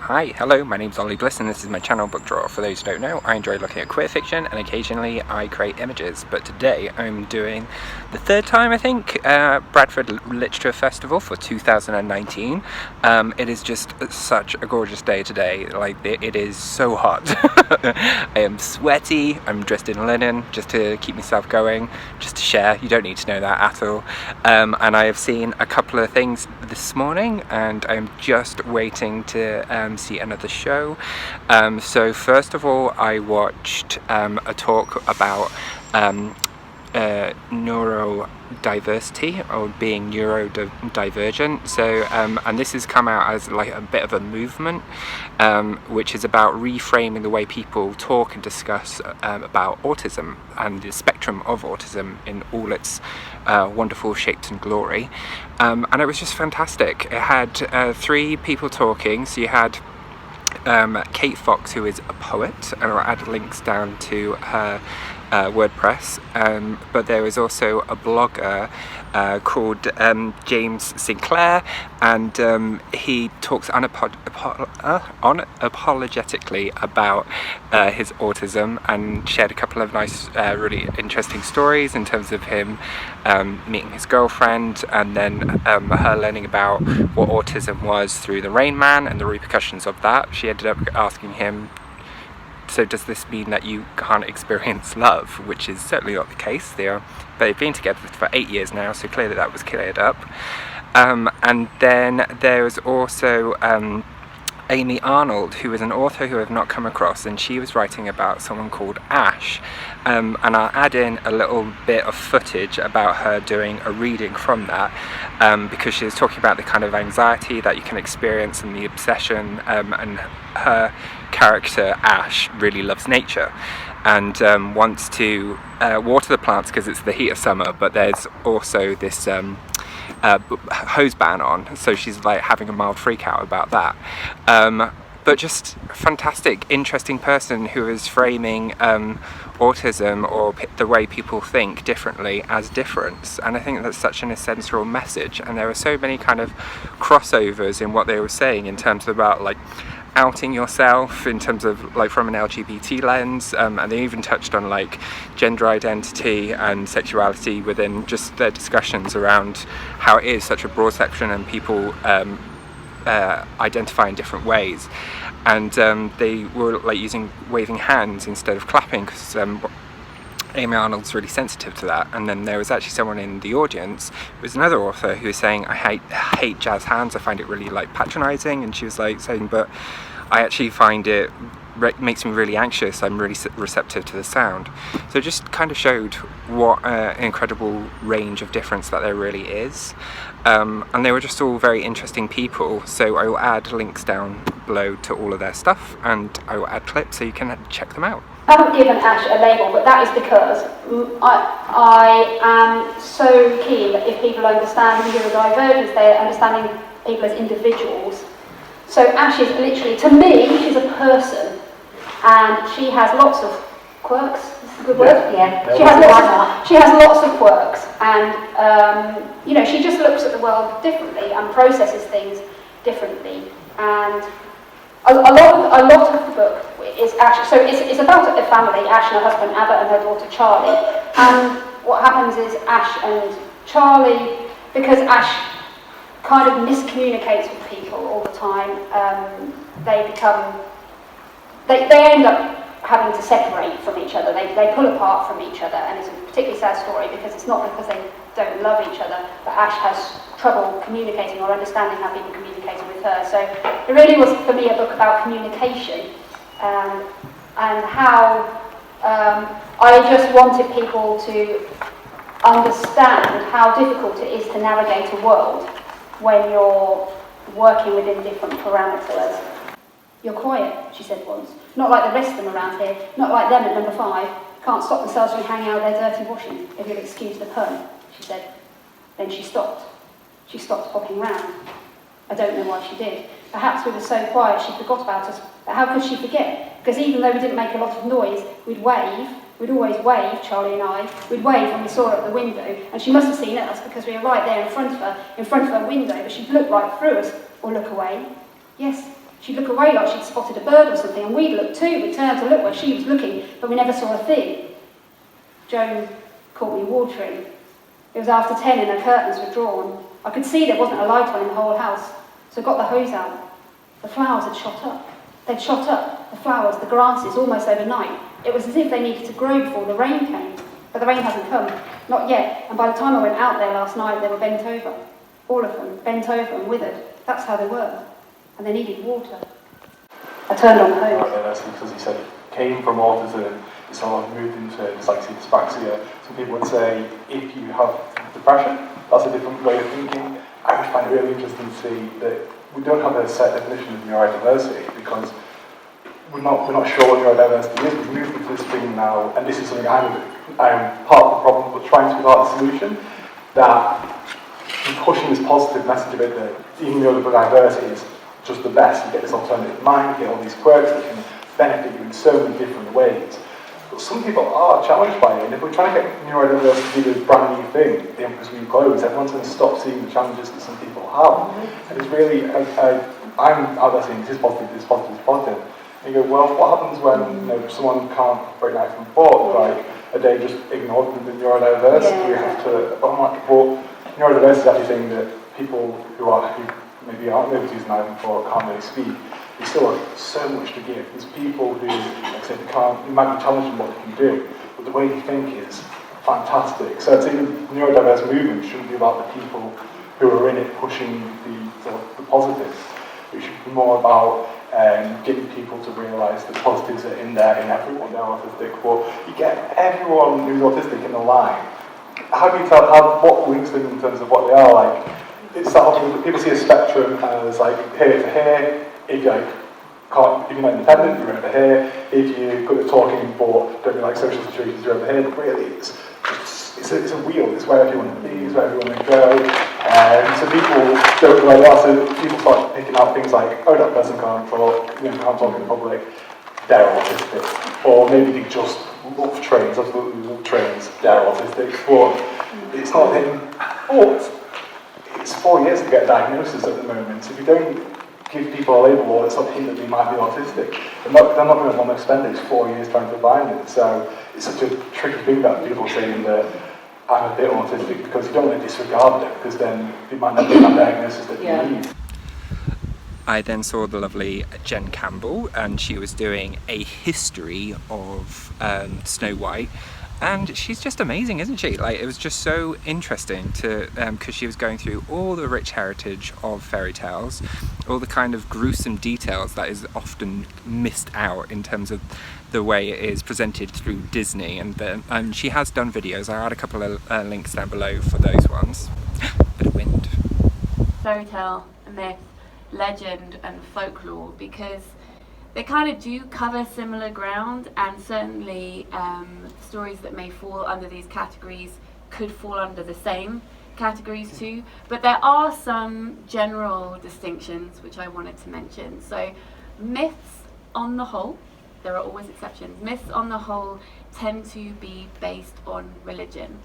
Hi, hello, my name's Ollie Bliss and this is my channel Bookdraw. For those who don't know, I enjoy looking at queer fiction and occasionally I create images, but today I'm doing the third time, I think, Bradford Literature Festival for 2019. It is just such a gorgeous day today, like it is so hot. I am sweaty, I'm dressed in linen just to keep myself going, just to share, you don't need to know that at all. And I have seen a couple of things this morning and I'm just waiting to see another show. So first of all, I watched a talk about neurodiversity or being neurodivergent. So and this has come out as like a bit of a movement, which is about reframing the way people talk and discuss about autism and the spectrum of autism in all its wonderful shapes and glory. And it was just fantastic. It had 3 people talking. So you had Kate Fox, who is a poet, and I'll add links down to her WordPress, but there was also a blogger called James Sinclair, and he talks unapologetically about his autism and shared a couple of nice, really interesting stories in terms of him meeting his girlfriend and then her learning about what autism was through the Rain Man and the repercussions of that. She ended up asking him, so does this mean that you can't experience love? Which is certainly not the case. They've been together for 8 years now, so clearly that was cleared up. And then there was also Amy Arnold, who is an author who I've not come across, and she was writing about someone called Ash. And I'll add in a little bit of footage about her doing a reading from that, because she was talking about the kind of anxiety that you can experience and the obsession, and her character Ash really loves nature and wants to water the plants because it's the heat of summer, but there's also this hose ban on, so she's like having a mild freak out about that. But just a fantastic, interesting person who is framing autism or the way people think differently as difference, and I think that's such an essential message. And there were so many kind of crossovers in what they were saying in terms of about like outing yourself, in terms of like from an LGBT lens, and they even touched on like gender identity and sexuality within just their discussions around how it is such a broad spectrum and people identify in different ways. And they were like using waving hands instead of clapping because Amy Arnold's really sensitive to that. And then there was actually someone in the audience, it was another author, who was saying, I hate jazz hands, I find it really like patronizing. And she was like saying, but I actually find it makes me really anxious, I'm really receptive to the sound. So it just kind of showed what an incredible range of difference that there really is. And they were just all very interesting people, so I will add links down below to all of their stuff, and I will add clips so you can check them out. I haven't given Ash a label, but that is because I am so keen that if people understand neurodivergence, they're understanding people as individuals. So Ash is literally, to me, she's a person, and she has lots of quirks. Is this a good word? Yeah. She has lots of quirks, and you know, she just looks at the world differently and processes things differently. And a lot of the book is actually, so it's about a family, Ash and her husband Abbott and her daughter Charlie. And what happens is Ash and Charlie, because Ash kind of miscommunicates with people all the time, they end up having to separate from each other. They pull apart from each other, and it's a particularly sad story because it's not because they don't love each other, but Ash has trouble communicating or understanding how people communicate with her. So it really was, for me, a book about communication, and how I just wanted people to understand how difficult it is to navigate a world when you're working within different parameters. You're quiet, she said once. Not like the rest of them around here, not like them at number 5. Can't stop themselves from hanging out their dirty washing, if you'll excuse the pun, she said. Then she stopped. She stopped hopping round. I don't know why she did. Perhaps we were so quiet she forgot about us. But how could she forget? Because even though we didn't make a lot of noise, we'd wave. We'd always wave, Charlie and I. We'd wave when we saw her at the window, and she must have seen us because we were right there in front of her window, but she'd look right through us or look away. Yes, She'd look away like she'd spotted a bird or something, and we'd look too. We'd turn to look where she was looking, but we never saw a thing. Joan caught me watering. It was after 10 and her curtains were drawn. I could see there wasn't a light on in the whole house, so I got the hose out. The flowers had shot up. They'd shot up, the flowers, the grasses, almost overnight. It was as if they needed to grow before the rain came. But the rain hasn't come, not yet, and by the time I went out there last night, they were bent over. All of them, bent over and withered. That's how they were. And they needed water. I turned on the hose. Right, that's because he said it came from autism, it sort of moved into dyslexia, dyspraxia. Some people would say, if you have depression, that's a different way of thinking. I would find it really interesting to see that we don't have a set definition of neurodiversity because we're not sure what neurodiversity is. We've moved into this thing now, and this is something I'm part of the problem, but trying to be part of the solution, that we're pushing this positive message about that even though the diversity is just the best, you get this alternative mind, you get all these quirks that can benefit you in so many different ways. But some people are challenged by it, and if we're trying to get neurodiversity to be this brand new thing, the emperor's new clothes, everyone's going to stop seeing the challenges that some people have. And it's really, I'm out there saying this is positive, this is positive, this is positive. And you go, well, what happens when someone can't break night from sport, like a day just ignored the neurodiversity? We have to, well, neurodiversity is actually saying that people who maybe aren't able to use an iPhone before, can't really speak, they still have so much to give. There's people who, like I said, it might be challenging what they can do, but the way they think is fantastic. So I'd say the neurodiverse movement shouldn't be about the people who are in it pushing the positives. It should be more about getting people to realise that positives are in there in everyone. They're autistic, but you get everyone who's autistic in the line. How do you tell what links them in terms of what they are like? It's that people see a spectrum as like here to here. If you're not independent, you're over here. If you're good at talking but don't really like social situations, you're over here. But really, it's a wheel. It's where everyone can be. It's where everyone can go. So people don't know where they are. So people start picking out things like, oh, that person can't talk. Can't talk in public. They're autistic. Or maybe they just love trains. Absolutely love trains. They're autistic. But it's not him. But it's 4 years to get a diagnosis at the moment. So if you don't give people a label or it's not hint that they might be autistic, they're not going to want to spend these 4 years trying to find it. So it's such a tricky thing that people saying that I'm a bit autistic, because you don't want to disregard it, because then they might not get that diagnosis that you need. I then saw the lovely Jen Campbell, and she was doing a history of Snow White. And she's just amazing, isn't she? Like, it was just so interesting to, because she was going through all the rich heritage of fairy tales, all the kind of gruesome details that is often missed out in terms of the way it is presented through Disney. And she has done videos. I'll add a couple of links down below for those ones. Bit of wind. Fairy tale, myth, legend, and folklore, because they kind of do cover similar ground, and certainly stories that may fall under these categories could fall under the same categories too, but there are some general distinctions which I wanted to mention. So myths on the whole, there are always exceptions, myths on the whole tend to be based on religion.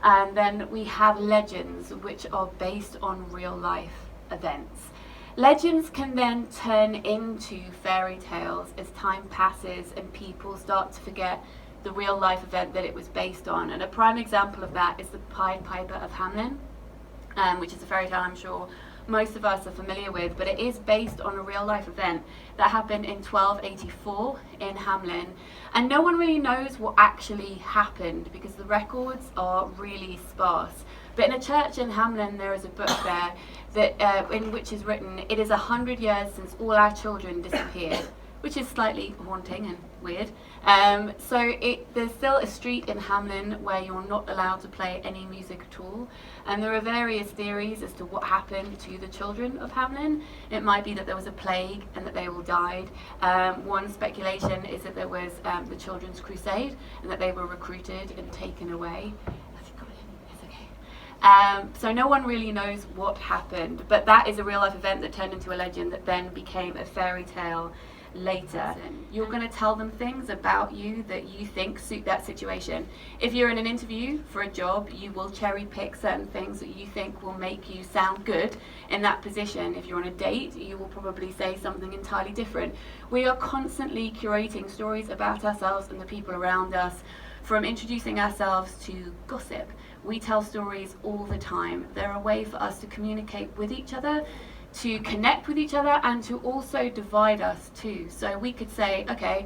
And then we have legends which are based on real life events. Legends can then turn into fairy tales as time passes and people start to forget the real life event that it was based on. And a prime example of that is the Pied Piper of Hamelin, which is a fairy tale I'm sure most of us are familiar with, but it is based on a real life event that happened in 1284 in Hamelin. And no one really knows what actually happened because the records are really sparse. But in a church in Hamelin there is a book there that in which is written, "It is 100 years since all our children disappeared," which is slightly haunting and weird. There's still a street in Hamelin where you're not allowed to play any music at all. And there are various theories as to what happened to the children of Hamelin. It might be that there was a plague and that they all died. One speculation is that there was the Children's Crusade and that they were recruited and taken away. So no one really knows what happened, but that is a real life event that turned into a legend that then became a fairy tale. later. You're going to tell them things about you that you think suit that situation. If you're in an interview for a job, you will cherry pick certain things that you think will make you sound good in that position. If you're on a date, you will probably say something entirely different. We are constantly curating stories about ourselves and the people around us, from introducing ourselves to gossip. We tell stories all the time. They're a way for us to communicate with each other, to connect with each other, and to also divide us too. So we could say, okay,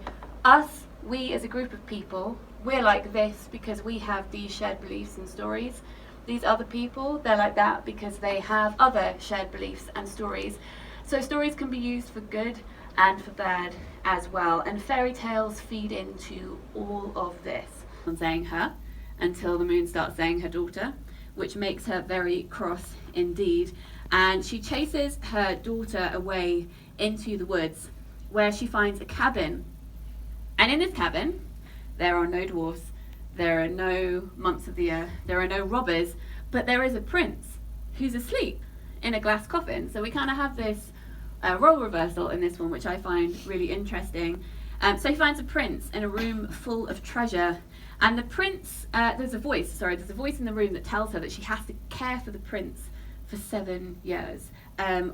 we as a group of people, we're like this because we have these shared beliefs and stories. These other people, they're like that because they have other shared beliefs and stories. So stories can be used for good and for bad as well. And fairy tales feed into all of this. Saying her until the moon starts saying her daughter, which makes her very cross indeed. And she chases her daughter away into the woods, where she finds a cabin. And in this cabin, there are no dwarfs, there are no months of the year, there are no robbers, but there is a prince who's asleep in a glass coffin. So we kind of have this role reversal in this one, which I find really interesting. So he finds a prince in a room full of treasure. And the prince, there's a voice in the room that tells her that she has to care for the prince for 7 years,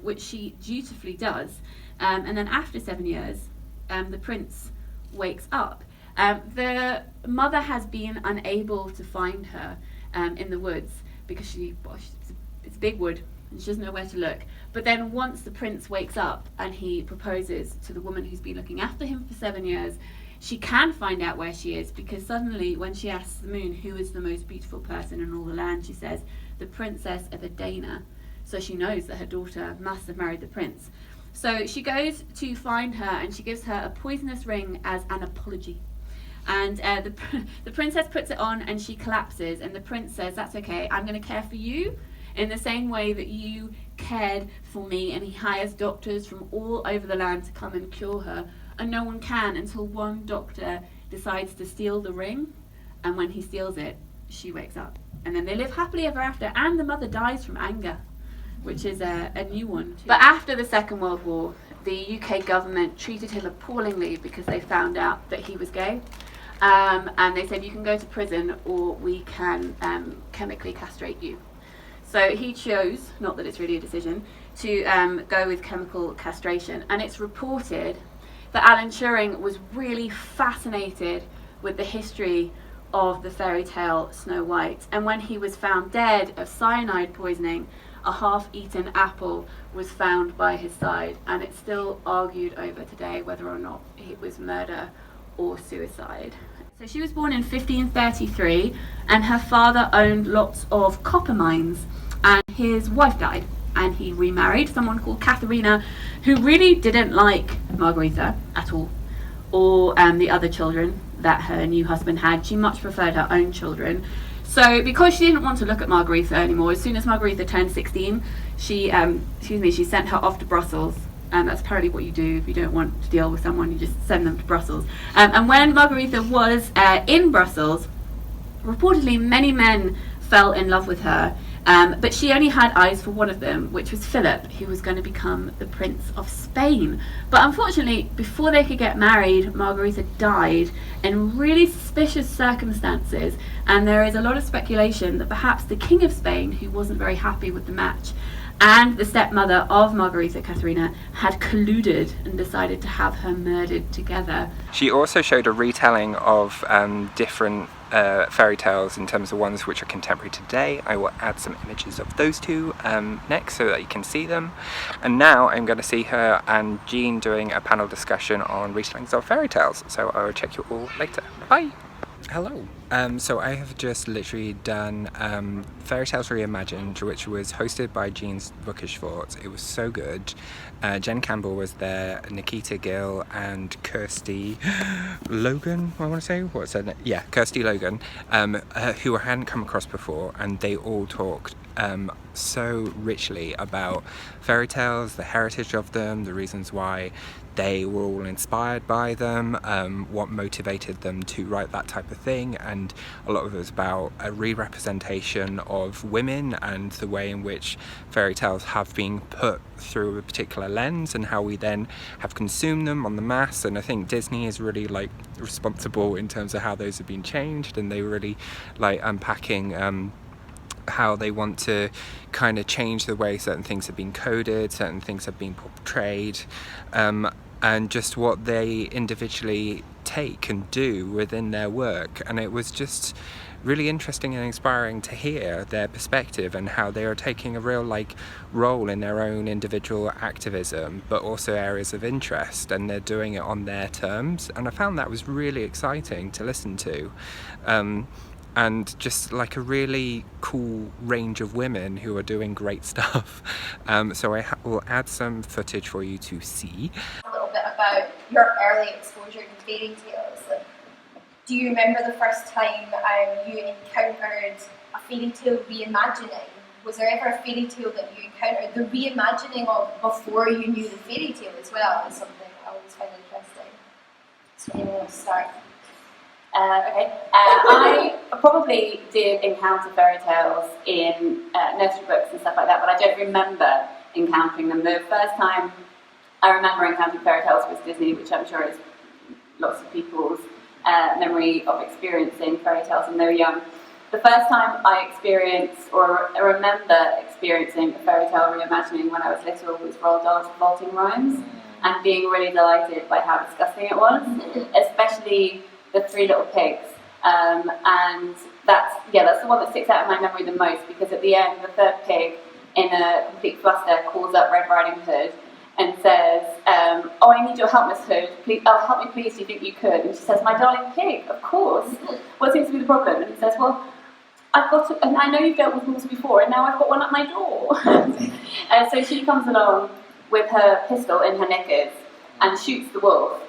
which she dutifully does. And then after 7 years, the prince wakes up. The mother has been unable to find her in the woods because it's a big wood and she doesn't know where to look. But then once the prince wakes up and he proposes to the woman who's been looking after him for 7 years, she can find out where she is, because suddenly when she asks the moon who is the most beautiful person in all the land, she says the princess of Adana. So she knows that her daughter must have married the prince. So she goes to find her and she gives her a poisonous ring as an apology. And the princess puts it on and she collapses, and the prince says, that's okay, I'm going to care for you in the same way that you cared for me. And he hires doctors from all over the land to come and cure her. And no one can until one doctor decides to steal the ring, and when he steals it, she wakes up. And then they live happily ever after, and the mother dies from anger, which is a new one too. But after the Second World War, the UK government treated him appallingly because they found out that he was gay. And they said, you can go to prison or we can chemically castrate you. So he chose, not that it's really a decision, to go with chemical castration. And it's reported that Alan Turing was really fascinated with the history of the fairy tale Snow White. And when he was found dead of cyanide poisoning, a half-eaten apple was found by his side, and it's still argued over today whether or not it was murder or suicide. So she was born in 1533, and her father owned lots of copper mines, and his wife died. And he remarried someone called Katharina, who really didn't like Margaretha at all, or the other children that her new husband had. She much preferred her own children. So because she didn't want to look at Margaretha anymore, as soon as Margaretha turned 16, she sent her off to Brussels. And that's apparently what you do if you don't want to deal with someone, you just send them to Brussels. And when Margaretha was in Brussels, reportedly many men fell in love with her. But she only had eyes for one of them, which was Philip, who was going to become the Prince of Spain. But unfortunately, before they could get married, Margaretha died in really suspicious circumstances, and there is a lot of speculation that perhaps the King of Spain, who wasn't very happy with the match, and the stepmother of Margaretha, Katharina, had colluded and decided to have her murdered together. She also showed a retelling of different fairy tales in terms of ones which are contemporary today. I will add some images of those two next so that you can see them. And now I'm going to see her and Jean doing a panel discussion on retellings of fairy tales. So I will check you all later. Bye! Hello. So I have just literally done Fairy Tales Reimagined, which was hosted by Jean's Bookish Thoughts. It was so good. Jen Campbell was there, Nikita, Gill, and Kirsty Logan, I want to say. What's her name? Yeah, Kirsty Logan, who I hadn't come across before, and they all talked so richly about fairy tales, the heritage of them, the reasons why they were all inspired by them, what motivated them to write that type of thing, and and a lot of it was about a re-representation of women and the way in which fairy tales have been put through a particular lens and how we then have consumed them on the mass. And I think Disney is really like responsible in terms of how those have been changed, and they really like unpacking how they want to kind of change the way certain things have been coded, certain things have been portrayed, and just what they individually take and do within their work. And it was just really interesting and inspiring to hear their perspective and how they are taking a real like role in their own individual activism, but also areas of interest, and they're doing it on their terms. And I found that was really exciting to listen to. And just like a really cool range of women who are doing great stuff. So I will add some footage for you to see. A little bit about your early exposure to fairy tales. Do you remember the first time you encountered a fairy tale reimagining? Was there ever a fairy tale that you encountered the reimagining of before you knew the fairy tale as well? Is something I always find interesting. So anyone want to start? Okay. I probably did encounter fairy tales in nursery books and stuff like that, but I don't remember encountering them. The first time I remember encountering fairy tales was Disney, which I'm sure is lots of people's memory of experiencing fairy tales when they were young. The first time I experienced, or I remember experiencing a fairy tale reimagining when I was little, was Roald Dahl's Vaulting Rhymes, and being really delighted by how disgusting it was, especially the Three Little Pigs, and that's the one that sticks out in my memory the most, because at the end, the third pig, in a complete fluster, calls up Red Riding Hood and says, "Oh, I need your help, Miss Hood. Please, help me, please. Do you think you could?" And she says, "My darling pig, of course. What seems to be the problem?" And he says, "Well, and I know you've dealt with wolves before, and now I've got one at my door." And so she comes along with her pistol in her knickers and shoots the wolf,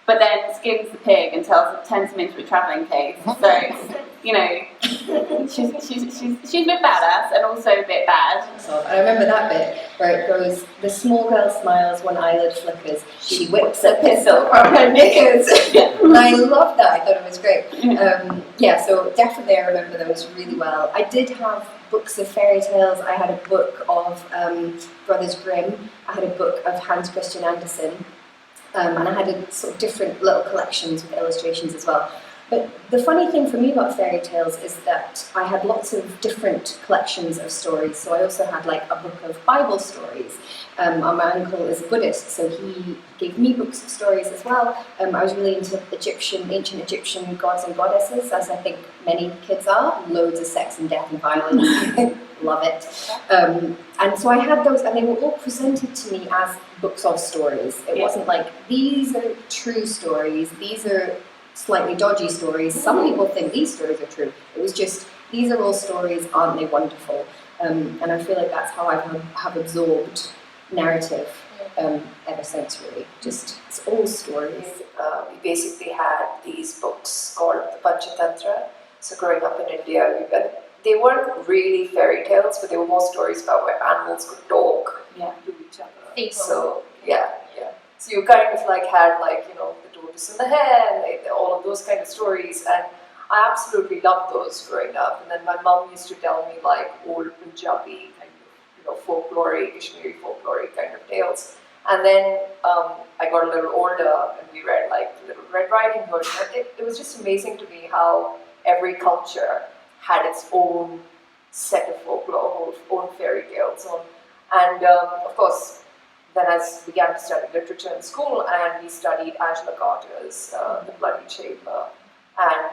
but then skins the pig and turns him into a travelling case. So, you know, she's a bit badass and also a bit bad. I remember that bit where it goes, "The small girl smiles, one eyelid flickers, she whips a pistol from her knickers." And I loved that, I thought it was great. So definitely I remember those really well. I did have books of fairy tales. I had a book of Brothers Grimm, I had a book of Hans Christian Andersen, and I had a sort of different little collections with illustrations as well. But the funny thing for me about fairy tales is that I had lots of different collections of stories. So I also had like a book of Bible stories. And my uncle is a Buddhist, so he gave me books of stories as well. I was really into ancient Egyptian gods and goddesses, as I think many kids are. Loads of sex and death and violence. Love it. And so I had those, and they were all presented to me as books of stories. It wasn't like, these are true stories, these are slightly dodgy stories. Some people think these stories are true. It was just, these are all stories, aren't they wonderful? And I feel like that's how I have absorbed narrative ever since, really. Just, it's all stories. We basically had these books called the Panchatantra. So growing up in India, they weren't really fairy tales, but they were more stories about where animals could talk to each other. So, So you kind of like had like, the tortoise and the hare, and all of those kind of stories. And I absolutely loved those growing up. And then my mum used to tell me like old Punjabi kind of, folklore, Kashmiri folklore kind of tales. And then I got a little older and we read like Little Red Riding Hood. And it was just amazing to me how every culture had its own set of folklore, own fairy tales. And of course, then I began to study literature in school, and we studied Angela Carter's The Bloody Chamber. And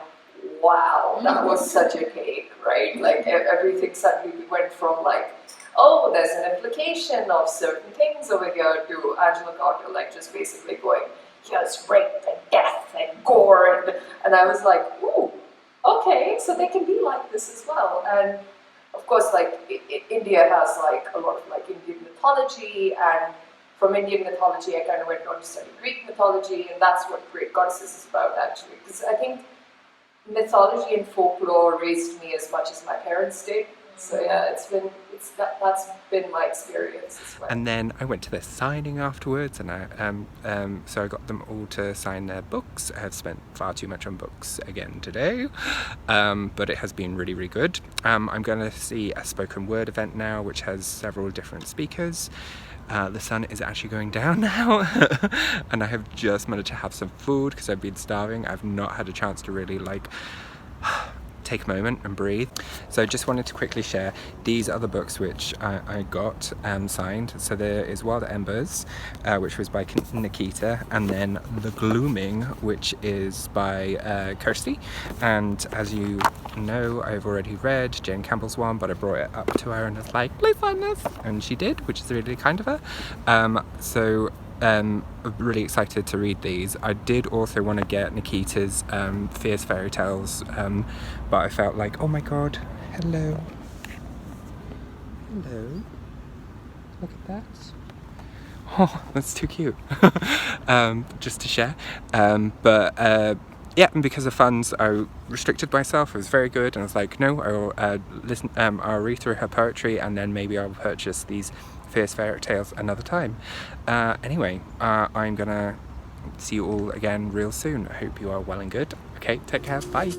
wow, that was such a cake, right? Like everything suddenly went from like, oh, there's an implication of certain things over here, to Angela Carter like just basically going, here's rape and death and gore. And I was like, ooh, okay, so they can be like this as well. And of course, like India has like a lot of like Indian mythology, and from Indian mythology, I kind of went on to study Greek mythology, and that's what Great Goddesses is about, actually. Because I think mythology and folklore raised me as much as my parents did. So yeah, that's been my experience as well. And then I went to their signing afterwards, and so I got them all to sign their books. I have spent far too much on books again today, but it has been really, really good. I'm going to see a spoken word event now, which has several different speakers. The sun is actually going down now, and I have just managed to have some food because I've been starving. I've not had a chance to really take a moment and breathe. So I just wanted to quickly share, these are the books which I got signed. So there is Wild Embers, which was by Nikita, and then The Glooming, which is by Kirsty. And as you know, I've already read Jane Campbell's one, but I brought it up to her and was like, please sign this, and she did, which is really kind of her. I'm really excited to read these. I did also want to get Nikita's Fierce Fairy Tales, but I felt like, oh my god, hello, look at that. Oh, that's too cute. Just to share. Yeah, and because of funds, I restricted myself. It was very good, and I was like, no, I'll read through her poetry, and then maybe I'll purchase these Fierce Fairy Tales another time. Anyway, I'm gonna see you all again real soon. I hope you are well and good. Okay, take care, bye.